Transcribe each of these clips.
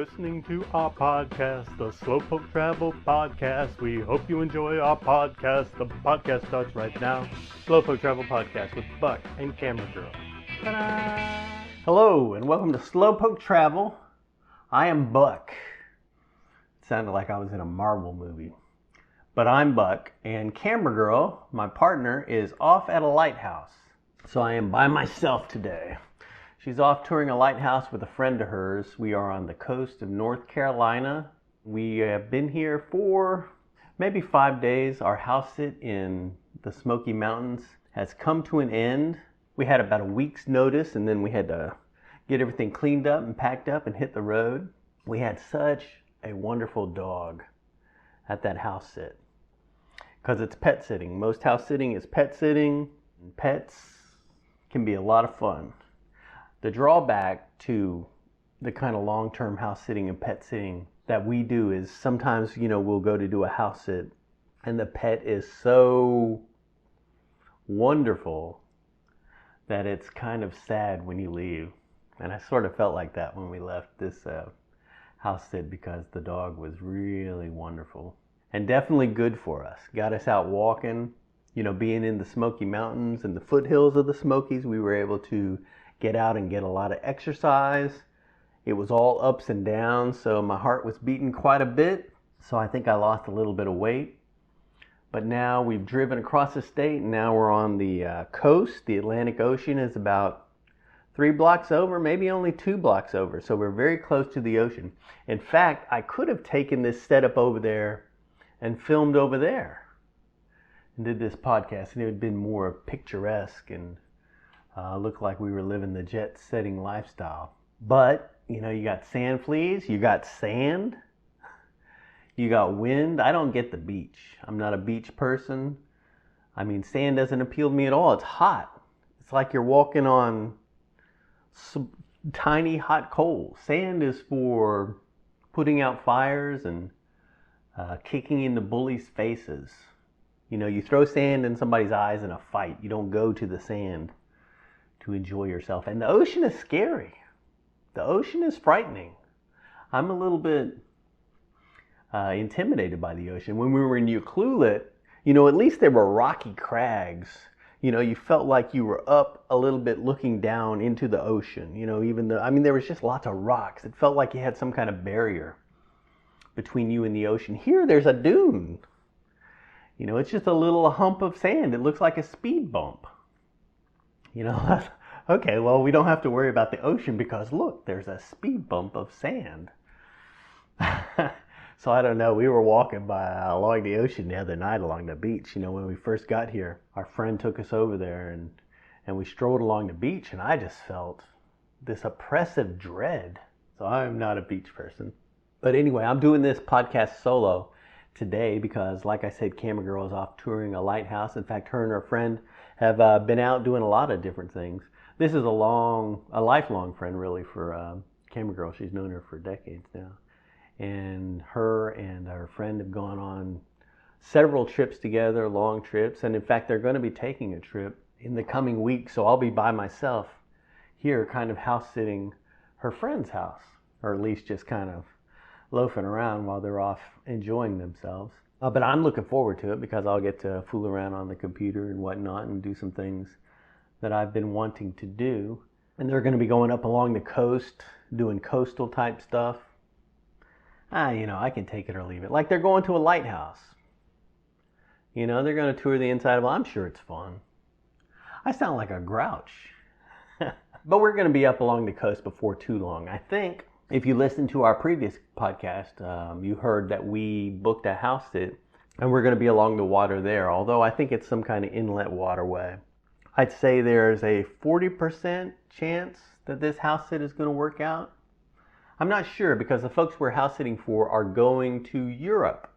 listening to our podcast, the Slowpoke Travel podcast. We hope you enjoy our podcast. The podcast starts right now. Slowpoke Travel podcast with Buck and Camera Girl. Ta-da! Hello and welcome to Slowpoke Travel. I am Buck. It sounded like I was in a Marvel movie. But I'm Buck, and Camera Girl, my partner, is off at a lighthouse. So I am by myself today. She's off touring a lighthouse with a friend of hers. We are on the coast of North Carolina. We have been here for maybe 5 days. Our house sit in the Smoky Mountains has come to an end. We had about a week's notice, and then we had to get everything cleaned up and packed up and hit the road. We had such a wonderful dog at that house sit because it's pet sitting. Most house sitting is pet sitting. Pets can be a lot of fun. The drawback to the kind of long-term house sitting and pet sitting that we do is sometimes, we'll go to do a house sit and the pet is so wonderful that it's kind of sad when you leave. And I sort of felt like that when we left this house sit because the dog was really wonderful and definitely good for us. Got us out walking, being in the Smoky Mountains and the foothills of the Smokies. We were able to get out and get a lot of exercise. It was all ups and downs, so my heart was beating quite a bit. So I think I lost a little bit of weight. But now we've driven across the state, and now we're on the coast. The Atlantic Ocean is about 3 blocks over, maybe only 2 blocks over. So we're very close to the ocean. In fact, I could have taken this setup over there and filmed over there and did this podcast, and it would have been more picturesque and looked like we were living the jet-setting lifestyle. But, you got sand fleas, you got sand, you got wind. I don't get the beach. I'm not a beach person. Sand doesn't appeal to me at all. It's hot. It's like you're walking on some tiny hot coals. Sand is for putting out fires and kicking into bullies' faces. You throw sand in somebody's eyes in a fight. You don't go to the sand to enjoy yourself. And the ocean is scary. The ocean is frightening. I'm a little bit intimidated by the ocean. When we were in Ucluelet, at least there were rocky crags. You felt like you were up a little bit looking down into the ocean. Even though, there was just lots of rocks. It felt like you had some kind of barrier between you and the ocean. Here, there's a dune. It's just a little hump of sand. It looks like a speed bump. Okay, well, we don't have to worry about the ocean because look, there's a speed bump of sand. So I don't know, we were walking along the ocean the other night along the beach. When we first got here, our friend took us over there and we strolled along the beach, and I just felt this oppressive dread. So I'm not a beach person. But anyway, I'm doing this podcast solo today because, like I said, Camera Girl is off touring a lighthouse. In fact, her and her friend have been out doing a lot of different things. This is a lifelong friend, really, for Camera Girl. She's known her for decades now. And her and her friend have gone on several trips together, long trips. And in fact, they're going to be taking a trip in the coming week. So I'll be by myself here, kind of house sitting her friend's house, or at least just kind of loafing around while they're off enjoying themselves. But I'm looking forward to it because I'll get to fool around on the computer and whatnot and do some things that I've been wanting to do. And they're going to be going up along the coast, doing coastal type stuff. I can take it or leave it. Like they're going to a lighthouse. They're going to tour the inside of it. I'm sure it's fun. I sound like a grouch. But we're going to be up along the coast before too long. I think if you listened to our previous podcast, you heard that we booked a house sit and we're going to be along the water there. Although I think it's some kind of inlet waterway. I'd say there's a 40% chance that this house sit is going to work out. I'm not sure because the folks we're house sitting for are going to Europe.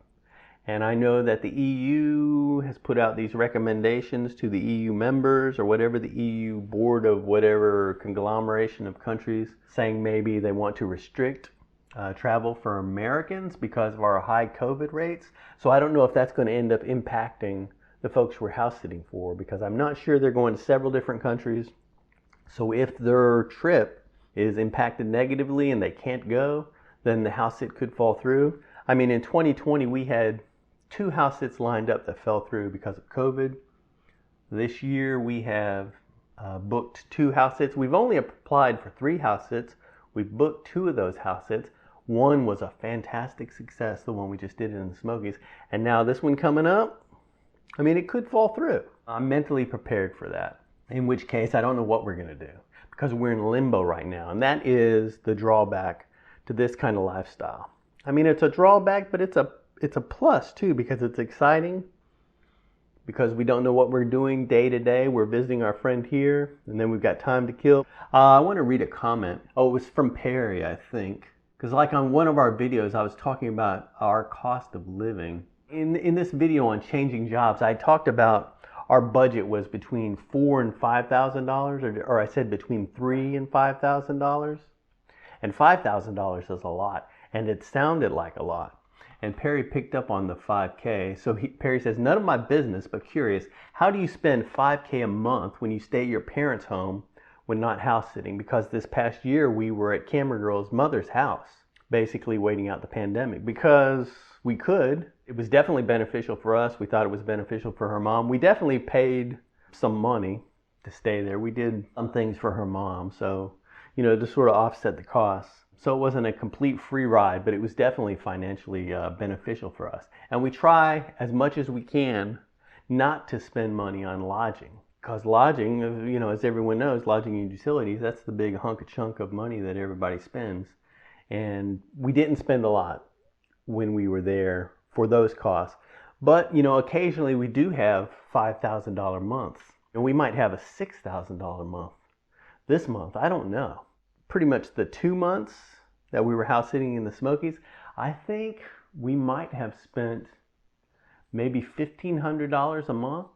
And I know that the EU has put out these recommendations to the EU members or whatever, the EU board of whatever conglomeration of countries, saying maybe they want to restrict travel for Americans because of our high COVID rates. So I don't know if that's going to end up impacting the folks we're house sitting for because I'm not sure they're going to several different countries. So if their trip is impacted negatively and they can't go, then the house sit could fall through. I mean, in 2020, we had 2 house sits lined up that fell through because of COVID. This year, we have booked 2 house sits. We've only applied for 3 house sits. We've booked 2 of those house sits. One was a fantastic success, the one we just did in the Smokies. And now this one coming up, I mean, it could fall through. I'm mentally prepared for that. In which case, I don't know what we're going to do because we're in limbo right now. And that is the drawback to this kind of lifestyle. I mean, it's a drawback, but it's a plus too, because it's exciting, because we don't know what we're doing day to day. We're visiting our friend here, and then we've got time to kill. I want to read a comment. Oh, it was from Perry, I think. Because like on one of our videos, I was talking about our cost of living. In this video on changing jobs, I talked about our budget was between $4,000 and $5,000, or I said between $3,000 and $5,000. And $5,000 is a lot, and it sounded like a lot. And Perry picked up on the 5K. So Perry says, none of my business, but curious, how do you spend 5K a month when you stay at your parents' home when not house sitting? Because this past year we were at Camera Girl's mother's house, basically waiting out the pandemic because we could. It was definitely beneficial for us. We thought it was beneficial for her mom. We definitely paid some money to stay there. We did some things for her mom, so, you know, to sort of offset the costs. So it wasn't a complete free ride, but it was definitely financially beneficial for us. And we try as much as we can not to spend money on lodging. Because lodging, you know, as everyone knows, lodging and utilities, that's the big chunk of money that everybody spends. And we didn't spend a lot when we were there for those costs. But, you know, occasionally we do have $5,000 months. And we might have a $6,000 month this month. I don't know. Pretty much the 2 months that we were house sitting in the Smokies, I think we might have spent maybe $1,500 a month.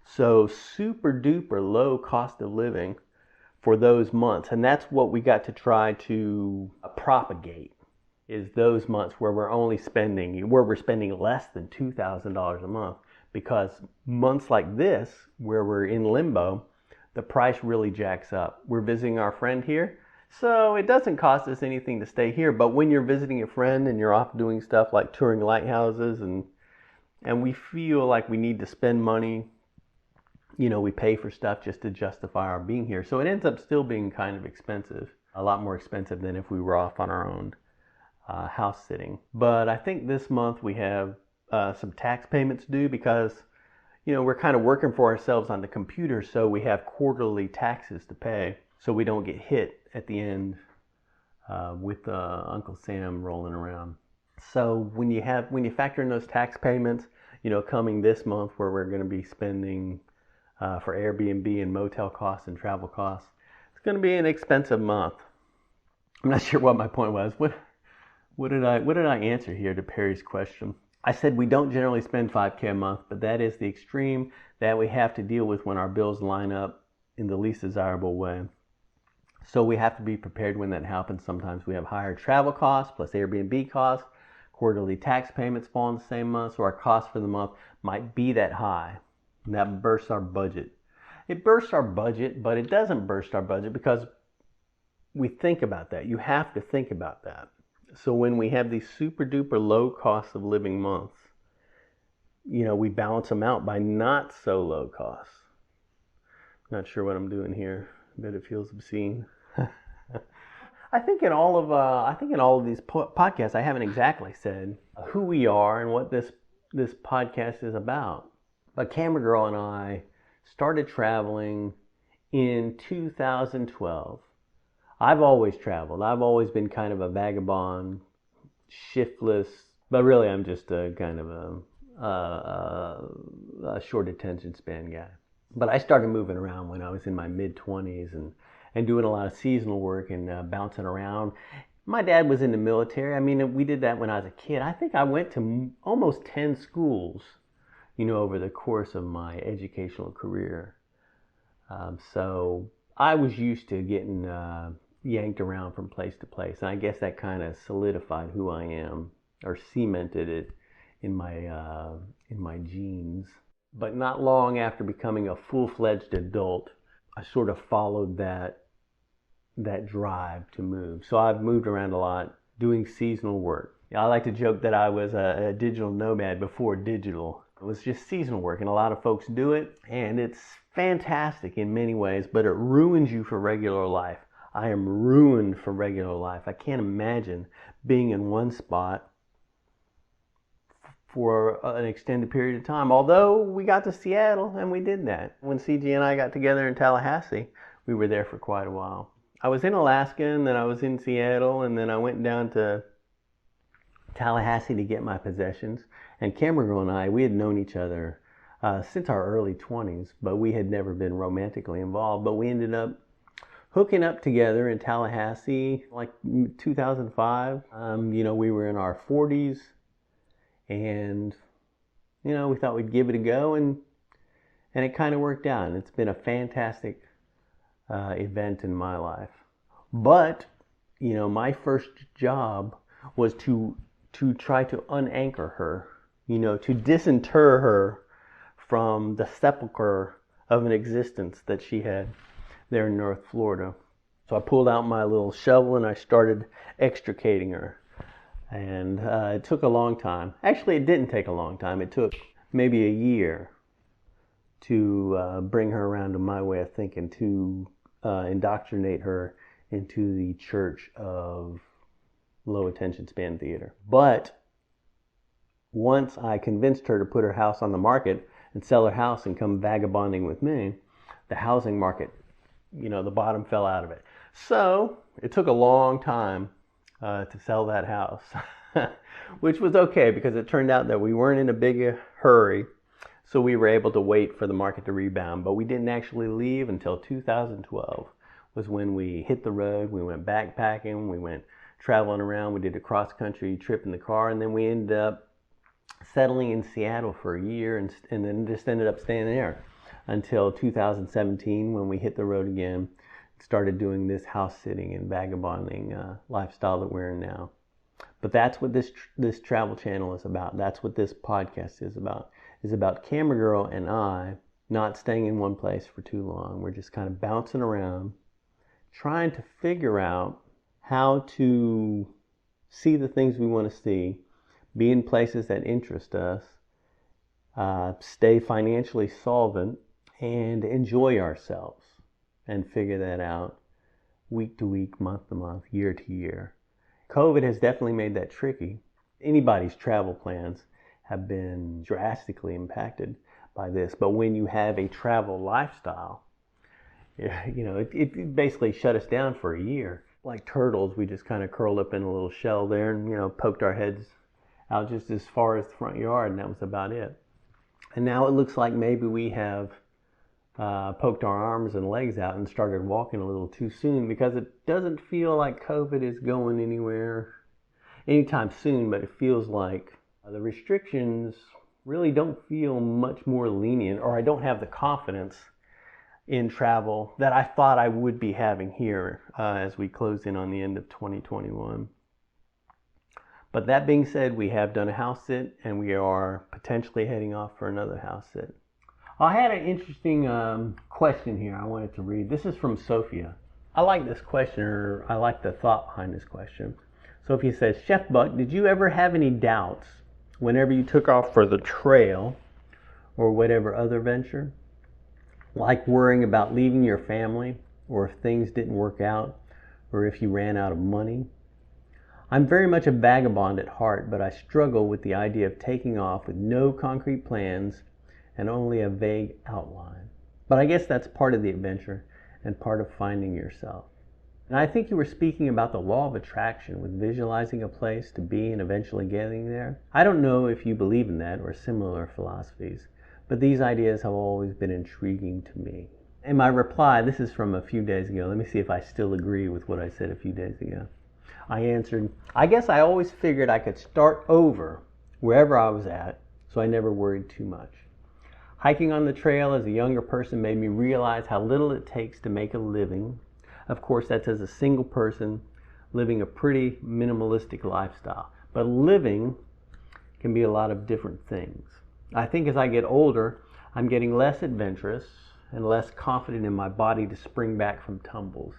So super duper low cost of living for those months. And that's what we got to try to propagate, is those months where we're spending less than $2,000 a month. Because months like this, where we're in limbo, the price really jacks up. We're visiting our friend here, so it doesn't cost us anything to stay here. But when you're visiting a friend and you're off doing stuff like touring lighthouses and we feel like we need to spend money, you know, we pay for stuff just to justify our being here. So it ends up still being kind of expensive, a lot more expensive than if we were off on our own house sitting. But I think this month we have some tax payments due because, you know, we're kind of working for ourselves on the computer, so we have quarterly taxes to pay, so we don't get hit at the end with Uncle Sam rolling around. So when you factor in those tax payments, you know, coming this month where we're going to be spending for Airbnb and motel costs and travel costs, it's going to be an expensive month. I'm not sure what my point was. What did I answer here to Perry's question? I said we don't generally spend 5K a month, but that is the extreme that we have to deal with when our bills line up in the least desirable way. So we have to be prepared when that happens. Sometimes we have higher travel costs plus Airbnb costs. Quarterly tax payments fall in the same month, so our cost for the month might be that high. And that bursts our budget. It bursts our budget, but it doesn't burst our budget because we think about that. You have to think about that. So when we have these super duper low cost of living months, you know, we balance them out by not so low costs. Not sure what I'm doing here. I bet it feels obscene. I think in all of these podcasts, I haven't exactly said who we are and what this podcast is about. But Camera Girl and I started traveling in 2012. I've always traveled. I've always been kind of a vagabond, shiftless, but really I'm just a kind of a short attention span guy. But I started moving around when I was in my mid-20s and doing a lot of seasonal work and bouncing around. My dad was in the military. I mean, we did that when I was a kid. I think I went to almost 10 schools, you know, over the course of my educational career. So I was used to getting yanked around from place to place. And I guess that kind of solidified who I am, or cemented it in my genes. But not long after becoming a full-fledged adult, I sort of followed that drive to move. So I've moved around a lot, doing seasonal work. I like to joke that I was a digital nomad before digital. It was just seasonal work, and a lot of folks do it, and it's fantastic in many ways, but it ruins you for regular life. I am ruined for regular life. I can't imagine being in one spot for an extended period of time. Although we got to Seattle and we did that. When CG and I got together in Tallahassee, we were there for quite a while. I was in Alaska, and then I was in Seattle, and then I went down to Tallahassee to get my possessions. And Camera Girl and I, we had known each other since our early 20s, but we had never been romantically involved. But we ended up hooking up together in Tallahassee like 2005. We were in our 40s, and we thought we'd give it a go, and it kind of worked out. And it's been a fantastic event in my life. But my first job was to try to unanchor her, to disinter her from the sepulcher of an existence that she had there in North Florida. So I pulled out my little shovel and I started extricating her. And it took a long time. Actually, it didn't take a long time. It took maybe a year to bring her around to my way of thinking, to indoctrinate her into the church of low attention span theater. But once I convinced her to put her house on the market and sell her house and come vagabonding with me, the housing market, the bottom fell out of it. So it took a long time to sell that house, which was okay because it turned out that we weren't in a big hurry. So we were able to wait for the market to rebound. But we didn't actually leave until 2012 was when we hit the road. We went backpacking. We went traveling around. We did a cross-country trip in the car. And then we ended up settling in Seattle for a year and then just ended up staying there until 2017 when we hit the road again, started doing this house sitting and vagabonding lifestyle that we're in now. But that's what this travel channel is about. That's what this podcast is about Camera Girl and I not staying in one place for too long. We're just kind of bouncing around, trying to figure out how to see the things we want to see, be in places that interest us, stay financially solvent, and enjoy ourselves, and figure that out week to week, month to month, year to year. COVID has definitely made that tricky. Anybody's travel plans have been drastically impacted by this. But when you have a travel lifestyle, it basically shut us down for a year. Like turtles, we just kind of curled up in a little shell there and, poked our heads out just as far as the front yard, and that was about it. And now it looks like maybe we have poked our arms and legs out and started walking a little too soon, because it doesn't feel like COVID is going anywhere anytime soon, but it feels like the restrictions really don't feel much more lenient, or I don't have the confidence in travel that I thought I would be having here as we close in on the end of 2021. But that being said, we have done a house sit and we are potentially heading off for another house sit. I had an interesting question here I wanted to read. This is from Sophia. I like this question, or I like the thought behind this question. Sophia says, Chef Buck, did you ever have any doubts whenever you took off for the trail or whatever other venture? Like worrying about leaving your family, or if things didn't work out, or if you ran out of money? I'm very much a vagabond at heart, but I struggle with the idea of taking off with no concrete plans and only a vague outline. But I guess that's part of the adventure and part of finding yourself. And I think you were speaking about the law of attraction, with visualizing a place to be and eventually getting there. I don't know if you believe in that or similar philosophies, but these ideas have always been intriguing to me. And my reply, this is from a few days ago. Let me see if I still agree with what I said a few days ago. I answered, I guess I always figured I could start over wherever I was at, so I never worried too much. Hiking on the trail as a younger person made me realize how little it takes to make a living. Of course, that's as a single person living a pretty minimalistic lifestyle. But living can be a lot of different things. I think as I get older, I'm getting less adventurous and less confident in my body to spring back from tumbles.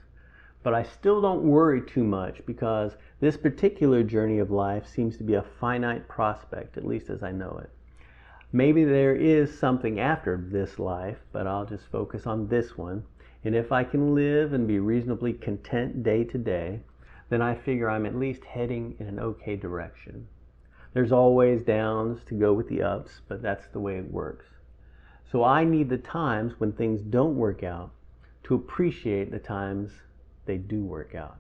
But I still don't worry too much because this particular journey of life seems to be a finite prospect, at least as I know it. Maybe there is something after this life, but I'll just focus on this one. And if I can live and be reasonably content day to day, then I figure I'm at least heading in an okay direction. There's always downs to go with the ups, but that's the way it works. So I need the times when things don't work out to appreciate the times they do work out.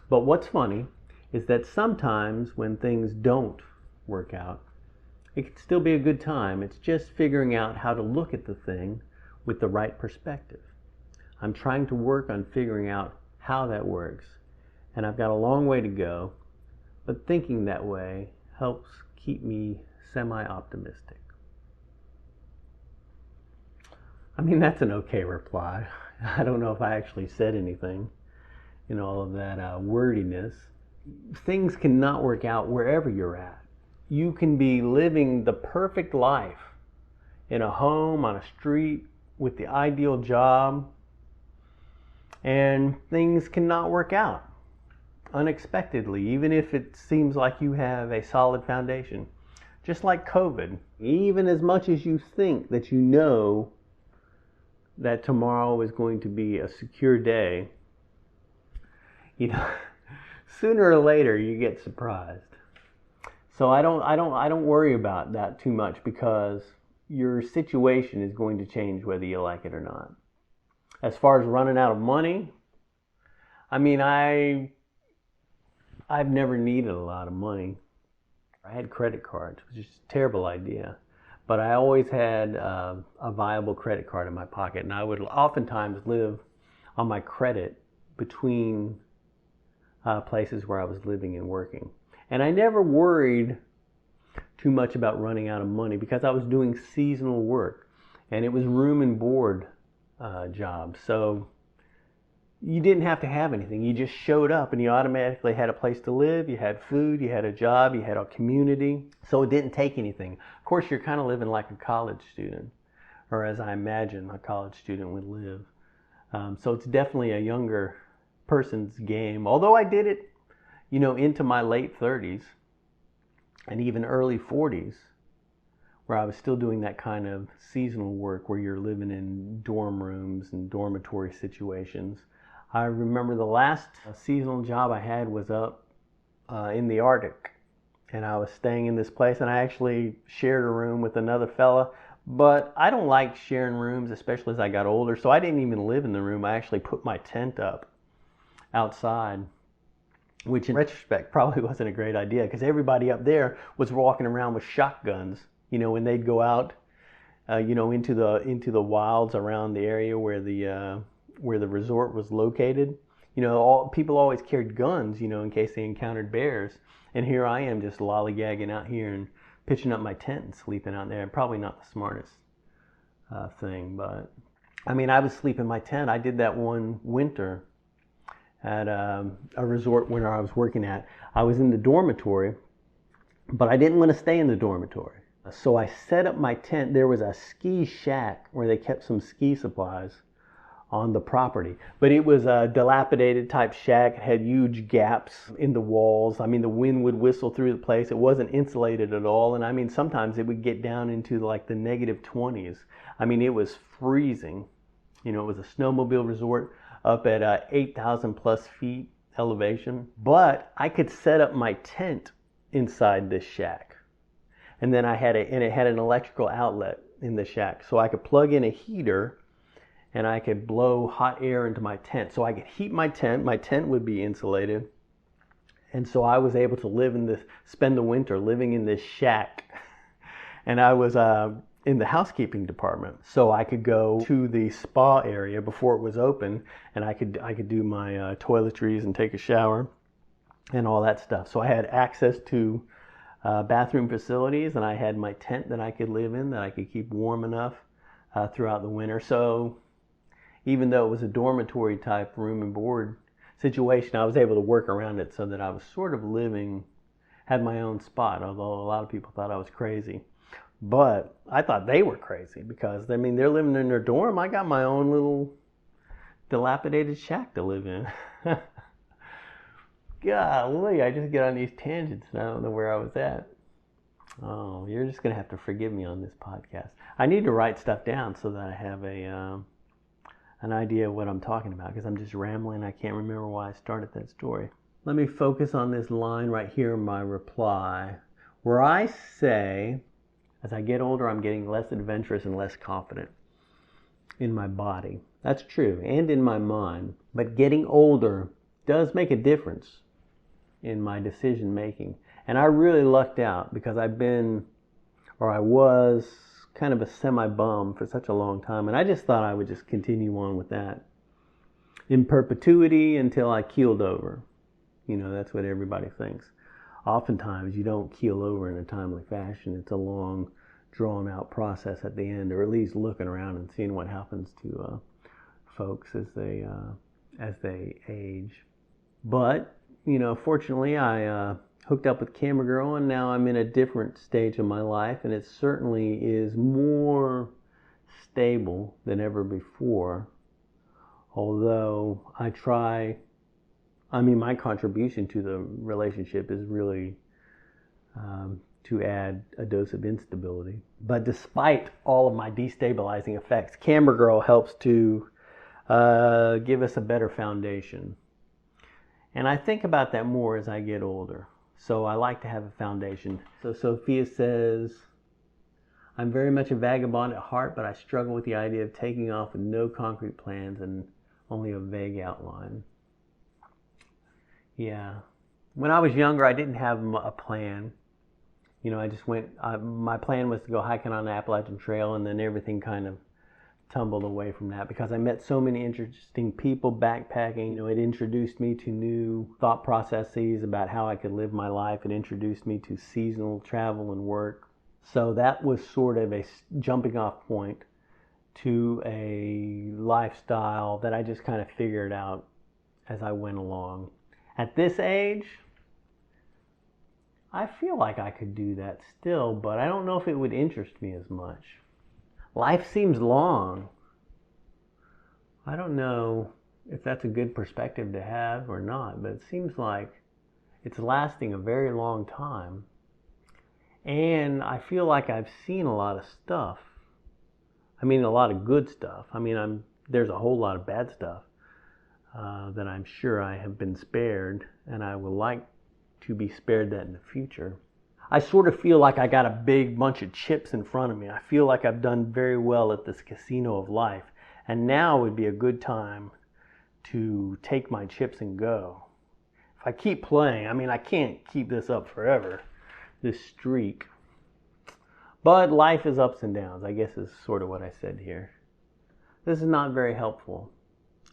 But what's funny is that sometimes when things don't work out, it can still be a good time. It's just figuring out how to look at the thing with the right perspective. I'm trying to work on figuring out how that works, and I've got a long way to go, but thinking that way helps keep me semi-optimistic. I mean, that's an okay reply. I don't know if I actually said anything in all of that wordiness. Things cannot work out wherever you're at. You can be living the perfect life in a home, on a street, with the ideal job, and things cannot work out unexpectedly, even if it seems like you have a solid foundation. Just like COVID, even as much as you think that you know that tomorrow is going to be a secure day, sooner or later you get surprised. So I don't worry about that too much because your situation is going to change whether you like it or not. As far as running out of money, I mean, I've never needed a lot of money. I had credit cards, which is a terrible idea. But I always had a viable credit card in my pocket, and I would oftentimes live on my credit between places where I was living and working. And I never worried too much about running out of money because I was doing seasonal work, and it was room and board jobs. So you didn't have to have anything. You just showed up and you automatically had a place to live, you had food, you had a job, you had a community. So it didn't take anything. Of course, you're kind of living like a college student, or as I imagine a college student would live. So it's definitely a younger person's game. Although I did it, into my late 30s and even early 40s, where I was still doing that kind of seasonal work where you're living in dorm rooms and dormitory situations. I remember the last seasonal job I had was up in the Arctic, and I was staying in this place, and I actually shared a room with another fella, but I don't like sharing rooms, especially as I got older, so I didn't even live in the room. I actually put my tent up outside, which in retrospect probably wasn't a great idea because everybody up there was walking around with shotguns, when they'd go out, into the wilds around the area where the resort was located. People always carried guns, in case they encountered bears. And here I am just lollygagging out here and pitching up my tent and sleeping out there. Probably not the smartest thing, but I mean, I would sleep in my tent. I did that one winter at a resort where I was working at. I was in the dormitory, but I didn't want to stay in the dormitory. So I set up my tent. There was a ski shack where they kept some ski supplies on the property, but it was a dilapidated type shack. It had huge gaps in the walls. I mean, the wind would whistle through the place. It wasn't insulated at all, and I mean, sometimes it would get down into like the -20s. I mean, it was freezing. It was a snowmobile resort up at 8,000 plus feet elevation, but I could set up my tent inside this shack, and then it had an electrical outlet in the shack, so I could plug in a heater and I could blow hot air into my tent. So I could heat my tent. My tent would be insulated. And so I was able to spend the winter living in this shack. And I was in the housekeeping department. So I could go to the spa area before it was open, and I could do my toiletries and take a shower and all that stuff. So I had access to bathroom facilities, and I had my tent that I could live in, that I could keep warm enough throughout the winter. So even though it was a dormitory type room and board situation, I was able to work around it so that I was sort of had my own spot, although a lot of people thought I was crazy. But I thought they were crazy because, they're living in their dorm. I got my own little dilapidated shack to live in. Golly, I just get on these tangents and I don't know where I was at. Oh, you're just going to have to forgive me on this podcast. I need to write stuff down so that I have an idea of what I'm talking about, because I'm just rambling. I can't remember why I started that story. Let me focus on this line right here in my reply, where I say, as I get older, I'm getting less adventurous and less confident in my body. That's true, and in my mind. But getting older does make a difference in my decision making. And I really lucked out because I was kind of a semi-bum for such a long time. And I just thought I would just continue on with that in perpetuity until I keeled over. You know, that's what everybody thinks. Oftentimes you don't keel over in a timely fashion. It's a long, drawn-out process at the end, or at least looking around and seeing what happens to folks as they age. But, you know, fortunately I hooked up with Camera Girl, and now I'm in a different stage of my life, and it certainly is more stable than ever before. Although my contribution to the relationship is really to add a dose of instability. But despite all of my destabilizing effects, Camera Girl helps to give us a better foundation. And I think about that more as I get older. So I like to have a foundation. So Sophia says, I'm very much a vagabond at heart, but I struggle with the idea of taking off with no concrete plans and only a vague outline. Yeah. When I was younger, I didn't have a plan. You know, I just went, my plan was to go hiking on the Appalachian Trail, and then everything kind of tumbled away from that because I met so many interesting people backpacking. You know, it introduced me to new thought processes about how I could live my life. It introduced me to seasonal travel and work. So that was sort of a jumping off point to a lifestyle that I just kind of figured out as I went along. At this age, I feel like I could do that still, but I don't know if it would interest me as much. Life seems long. I don't know if that's a good perspective to have or not, but it seems like it's lasting a very long time. And I feel like I've seen a lot of stuff. I mean, a lot of good stuff. I mean, there's a whole lot of bad stuff that I'm sure I have been spared, and I would like to be spared that in the future. I sort of feel like I got a big bunch of chips in front of me. I feel like I've done very well at this casino of life, and now would be a good time to take my chips and go. If I keep playing, I mean, I can't keep this up forever, this streak. But life is ups and downs, I guess is sort of what I said here. This is not very helpful.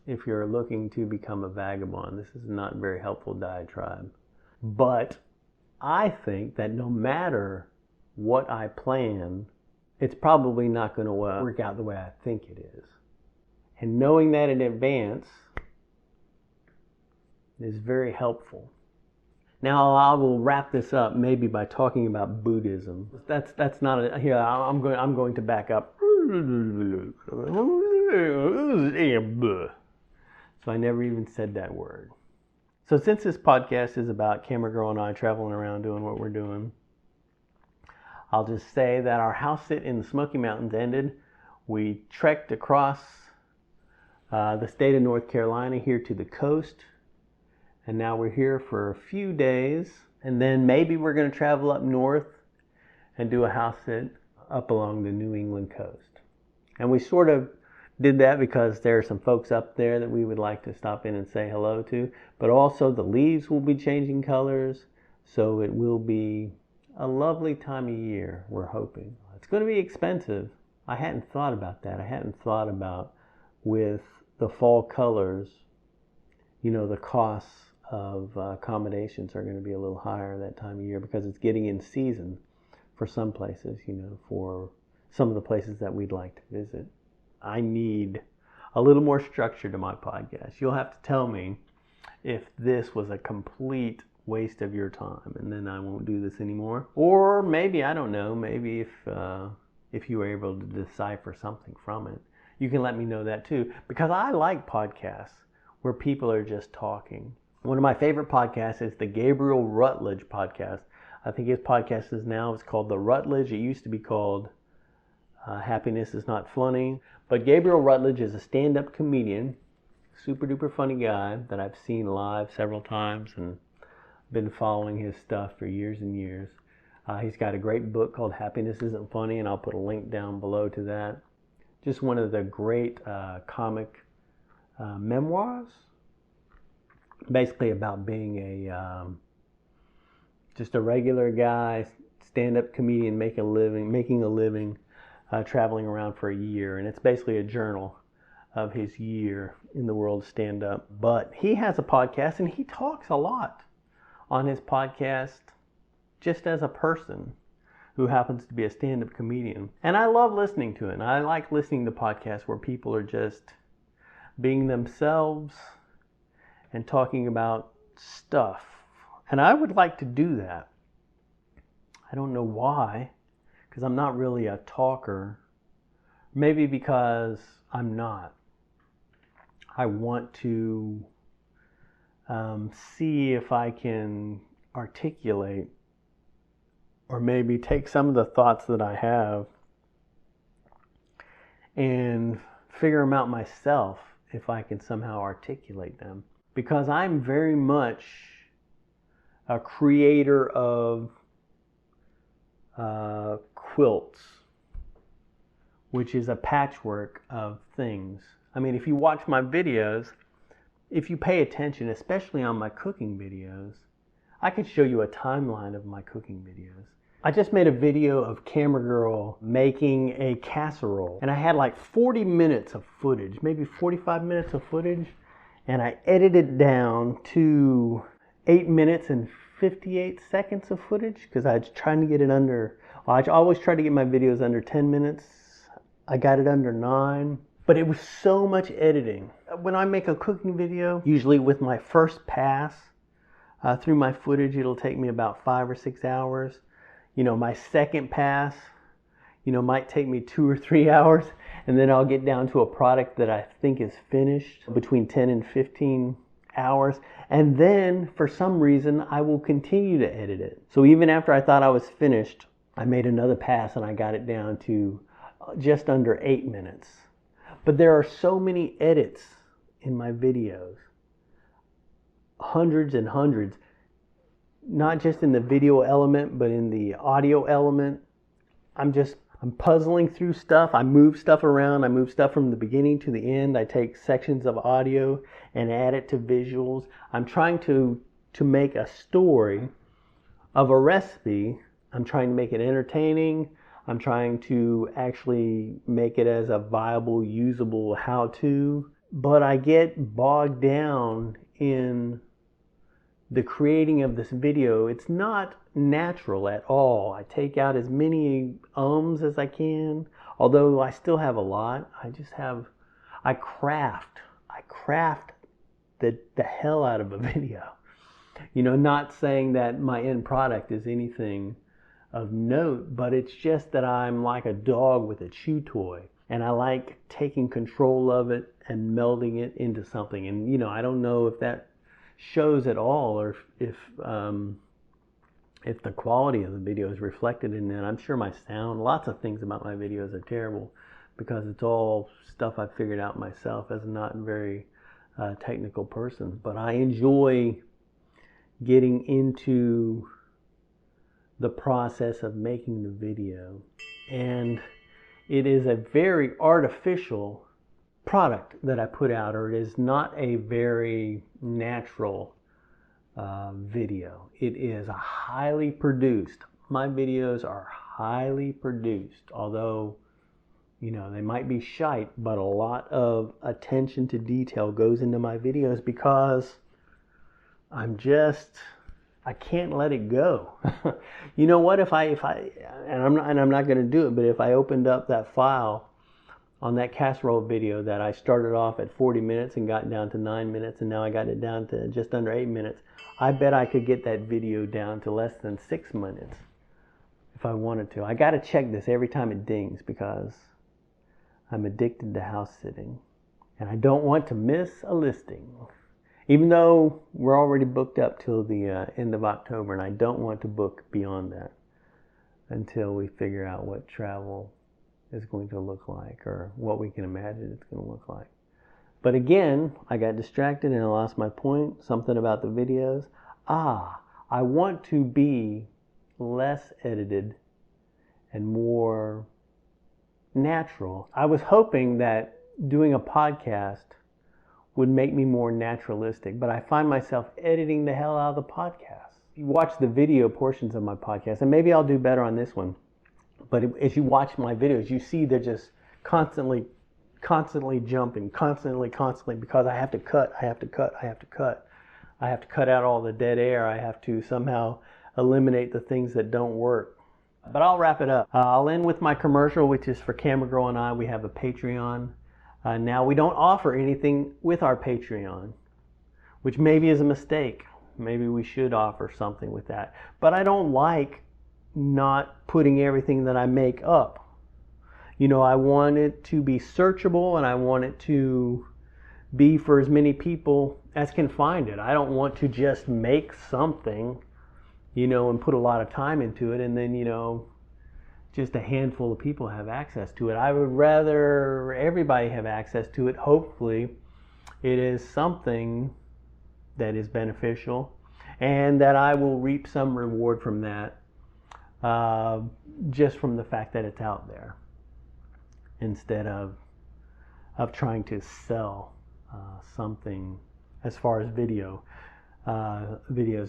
If you're looking to become a vagabond, this is not a very helpful diatribe. But I think that no matter what I plan, it's probably not going to work out the way I think it is. And knowing that in advance is very helpful. Now I will wrap this up maybe by talking about Buddhism. That's not here. I'm going to back up. So I never even said that word. So since this podcast is about Camera Girl and I traveling around doing what we're doing, I'll just say that our house sit in the Smoky Mountains ended. We trekked across the state of North Carolina here to the coast. And now we're here for a few days. And then maybe we're going to travel up north and do a house sit up along the New England coast. And we sort of did that because there are some folks up there that we would like to stop in and say hello to. But also the leaves will be changing colors. So it will be a lovely time of year, we're hoping. It's going to be expensive. I hadn't thought about that. I hadn't thought about with the fall colors, you know, the costs of accommodations are going to be a little higher that time of year because it's getting in season for some places, you know, for some of the places that we'd like to visit. I need a little more structure to my podcast. You'll have to tell me if this was a complete waste of your time, and then I won't do this anymore. Or maybe, I don't know, maybe if you were able to decipher something from it, you can let me know that too. Because I like podcasts where people are just talking. One of my favorite podcasts is the Gabriel Rutledge podcast. I think his podcast is called The Rutledge. It used to be called Happiness is Not Funny. But Gabriel Rutledge is a stand-up comedian, super duper funny guy that I've seen live several times and been following his stuff for years and years. He's got a great book called Happiness Isn't Funny, and I'll put a link down below to that. Just one of the great comic memoirs, basically about being just a regular guy, stand-up comedian, making a living, traveling around for a year, and it's basically a journal of his year in the world of stand-up. But he has a podcast, and he talks a lot on his podcast just as a person who happens to be a stand-up comedian. And I love listening to it. And I like listening to podcasts where people are just being themselves and talking about stuff. And I would like to do that. I don't know why, because I'm not really a talker. Maybe because I'm not. I want to see if I can articulate or maybe take some of the thoughts that I have and figure them out myself if I can somehow articulate them. Because I'm very much a creator of quilts, which is a patchwork of things. I mean, if you watch my videos, if you pay attention, especially on my cooking videos, I could show you a timeline of my cooking videos. I just made a video of Camera Girl making a casserole, and I had like 40 minutes of footage, maybe 45 minutes of footage, and I edited it down to 8 minutes and 58 seconds of footage because I was trying to get it under, I always try to get my videos under 10 minutes. I got it under 9, but it was so much editing. When I make a cooking video, usually with my first pass through my footage, it'll take me about 5 or 6 hours. You know, my second pass, might take me 2 or 3 hours, and then I'll get down to a product that I think is finished between 10 and 15 hours. And then, for some reason, I will continue to edit it. So even after I thought I was finished, I made another pass and I got it down to just under 8 minutes. But there are so many edits in my videos. Hundreds and hundreds. Not just in the video element, but in the audio element. I'm puzzling through stuff. I move stuff around. I move stuff from the beginning to the end. I take sections of audio and add it to visuals. I'm trying to make a story of a recipe. I'm trying to make it entertaining. I'm trying to actually make it as a viable, usable how-to. But I get bogged down in the creating of this video. It's not natural at all. I take out as many ums as I can, although I still have a lot. I craft the hell out of a video. Not saying that my end product is anything of note, but it's just that I'm like a dog with a chew toy, and I like taking control of it and melding it into something. And I don't know if that shows at all, or if the quality of the video is reflected in that. I'm sure my sound, lots of things about my videos are terrible because it's all stuff I figured out myself as a not very technical person. But I enjoy getting into the process of making the video, and it is a very artificial product that I put out, or it is not a very natural video. It is highly produced. My videos are highly produced, although they might be shite, but a lot of attention to detail goes into my videos because I can't let it go. You know what? If I I'm not going to do it, but if I opened up that file on that casserole video that I started off at 40 minutes and got down to 9 minutes, and now I got it down to just under 8 minutes, I bet I could get that video down to less than 6 minutes if I wanted to. I got to check this every time it dings because I'm addicted to house sitting, and I don't want to miss a listing. Even though we're already booked up till the end of October, and I don't want to book beyond that until we figure out what travel is going to look like, or what we can imagine it's going to look like. But again, I got distracted and I lost my point. Something about the videos. I want to be less edited and more natural. I was hoping that doing a podcast would make me more naturalistic, but I find myself editing the hell out of the podcast. You watch the video portions of my podcast, and maybe I'll do better on this one, but as you watch my videos, you see they're just constantly jumping, constantly, because I have to cut out all the dead air. I have to somehow eliminate the things that don't work. But I'll wrap it up. I'll end with my commercial, which is for Camera Girl and I. We have a Patreon. Now, we don't offer anything with our Patreon, which maybe is a mistake. Maybe we should offer something with that. But I don't like not putting everything that I make up. You know, I want it to be searchable, and I want it to be for as many people as can find it. I don't want to just make something, you know, and put a lot of time into it, and then, you know, just a handful of people have access to it. I would rather everybody have access to it. Hopefully, it is something that is beneficial, and that I will reap some reward from that, just from the fact that it's out there, instead of trying to sell something as far as videos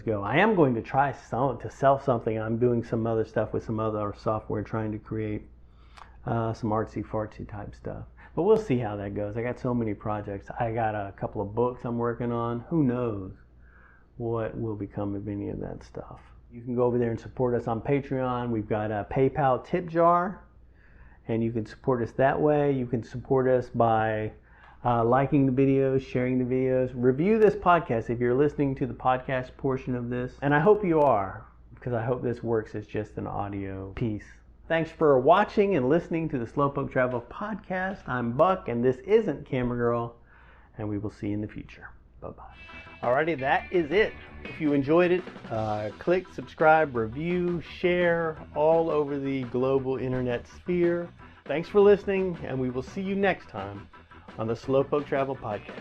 go. I am going to try to sell something. I'm doing some other stuff with some other software, trying to create some artsy-fartsy type stuff. But we'll see how that goes. I got so many projects. I got a couple of books I'm working on. Who knows what will become of any of that stuff. You can go over there and support us on Patreon. We've got a PayPal tip jar, and you can support us that way. You can support us by liking the videos, sharing the videos. Review this podcast if you're listening to the podcast portion of this. And I hope you are, because I hope this works as just an audio piece. Thanks for watching and listening to the Slowpoke Travel podcast. I'm Buck, and this isn't Camera Girl, and we will see you in the future. Bye-bye. Alrighty, that is it. If you enjoyed it, click, subscribe, review, share all over the global internet sphere. Thanks for listening, and we will see you next time on the Slowpoke Travel podcast.